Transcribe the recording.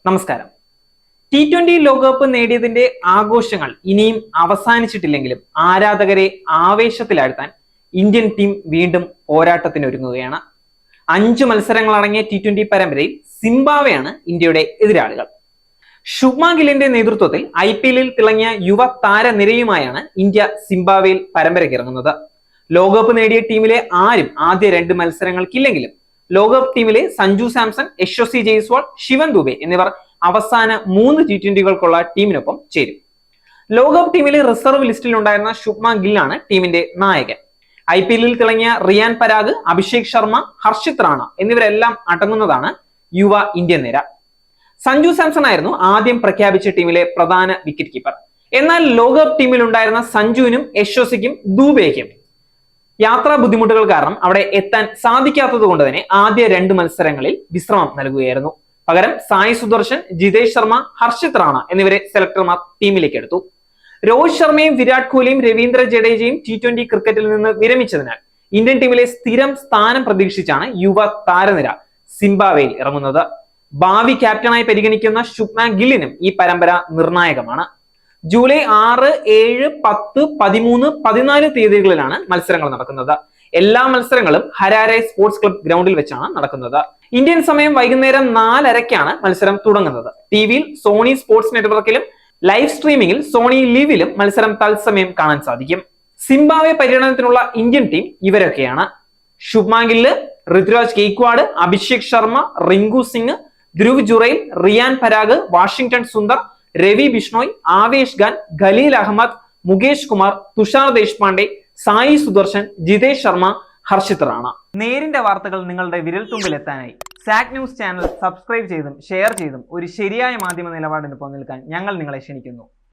നമസ്കാരം. T20 ലോകകപ്പ് നേടിയതിന്റെ ആഘോഷങ്ങൾ ഇനിയും അവസാനിച്ചിട്ടില്ലെങ്കിലും ആരാധകരെ ആവേശത്തിലാഴ്ത്താൻ ഇന്ത്യൻ ടീം വീണ്ടും പോരാട്ടത്തിനൊരുങ്ങുകയാണ്. 5 മത്സരങ്ങളടങ്ങിയ T20 പരമ്പരയിൽ സിംബാബ്വേയാണ് ഇന്ത്യയുടെ എതിരാളികൾ. ശുഭ്മാൻ ഗില്ലിന്റെ നേതൃത്വത്തിൽ IPL-ൽ തിളങ്ങിയ യുവ താരനിരയുമായാണ് ഇന്ത്യ സിംബാബ്വേയിൽ പരമ്പരയ്ക്കിറങ്ങുന്നത്. ലോകകപ്പ് നേടിയ ടീമിലെ ആരും ആദ്യ 2 മത്സരങ്ങൾക്കില്ലെങ്കിലും ലോകകപ്പ് ടീമിലെ സഞ്ജു സാംസൺ, യശസ്വി ജയ്സ്വാൾ, ശിവൻ ദുബെ എന്നിവർ അവസാന 3 T20കൾക്കുള്ള ടീമിനൊപ്പം ചേരും. ലോകകപ്പ് ടീമിലെ റിസർവ് ലിസ്റ്റിൽ ഉണ്ടായിരുന്ന ശുഭ്മാൻ ഗില്ലാണ് ടീമിന്റെ നായകൻ. IPL-ൽ തിളങ്ങിയ റിയാൻ പരാഗ്, അഭിഷേക് ശർമ്മ, ഹർഷിത് റാണ എന്നിവരെല്ലാം അടങ്ങുന്നതാണ് യുവ ഇന്ത്യൻ നിര. സഞ്ജു സാംസൺ ആയിരുന്നു ആദ്യം പ്രഖ്യാപിച്ച ടീമിലെ പ്രധാന വിക്കറ്റ് കീപ്പർ. എന്നാൽ ലോകകപ്പ് ടീമിൽ ഉണ്ടായിരുന്ന സഞ്ജുവിനും യശസ്വിക്കും ദുബെയ്ക്കും യാത്രാ ബുദ്ധിമുട്ടുകൾ കാരണം അവിടെ എത്താൻ സാധിക്കാത്തത് കൊണ്ട് തന്നെ ആദ്യ 2 മത്സരങ്ങളിൽ വിശ്രമം നൽകുകയായിരുന്നു. പകരം സായി സുദർശൻ, ജിതേഷ് ശർമ്മ, ഹർഷിത് റാണ എന്നിവരെ സെലക്ടർമാർ ടീമിലേക്ക് എടുത്തു. രോഹിത് ശർമ്മയും വിരാട് കോഹ്ലിയും രവീന്ദ്ര ജഡേജയും T20 ക്രിക്കറ്റിൽ നിന്ന് വിരമിച്ചതിനാൽ ഇന്ത്യൻ ടീമിലെ സ്ഥിരം സ്ഥാനം പ്രതീക്ഷിച്ചാണ് യുവ താരനിര സിംബാബ്വേയിൽ ഇറങ്ങുന്നത്. ഭാവി ക്യാപ്റ്റനായി പരിഗണിക്കുന്ന ശുഭ്മാൻ ഗില്ലിനും ഈ പരമ്പര നിർണായകമാണ്. ജൂലൈ 6, 7, 10, 13, 14 തീയതികളിലാണ് മത്സരങ്ങൾ നടക്കുന്നത്. എല്ലാ മത്സരങ്ങളും ഹരാരെ സ്പോർട്സ് ക്ലബ് ഗ്രൗണ്ടിൽ വെച്ചാണ് നടക്കുന്നത്. ഇന്ത്യൻ സമയം വൈകുന്നേരം 4:30-ക്കാണ് മത്സരം തുടങ്ങുന്നത്. ടിവിയിൽ സോണി സ്പോർട്സ് നെറ്റ്വർക്കിലും ലൈവ് സ്ട്രീമിംഗിൽ സോണി ലിവിലും മത്സരം തത്സമയം കാണാൻ സാധിക്കും. സിംബാബ്വെ പര്യടനത്തിനുള്ള ഇന്ത്യൻ ടീം ഇവരൊക്കെയാണ്: ശുഭ്മാൻ ഗില്ല്, ഋതുരാജ് ഗെയ്ക്വാഡ്, അഭിഷേക് ശർമ്മ, റിങ്കു സിംഗ്, ധ്രുവ് ജുറൈൽ, റിയാൻ പരാഗ്, വാഷിംഗ്ടൺ സുന്ദർ, രവി ബിഷ്ണോയ്, ആവേശ് ഖാൻ, ഖലീൽ അഹമ്മദ്, മുകേഷ് കുമാർ, തുഷാർ ദേശ്പാണ്ഡെ, സായി സുദർശൻ, ജിതേഷ് ശർമ്മ, ഹർഷിത് റാണ. നേരിന്റെ വാർത്തകൾ നിങ്ങളുടെ വിരൽത്തുമ്പിൽ എത്താനായി സാക് ന്യൂസ് ചാനൽ സബ്സ്ക്രൈബ് ചെയ്തും ഷെയർ ചെയ്തും ഒരു ശരിയായ മാധ്യമ നിലപാടിനൊപ്പം നിൽക്കാൻ ഞങ്ങൾ നിങ്ങളെ ക്ഷണിക്കുന്നു.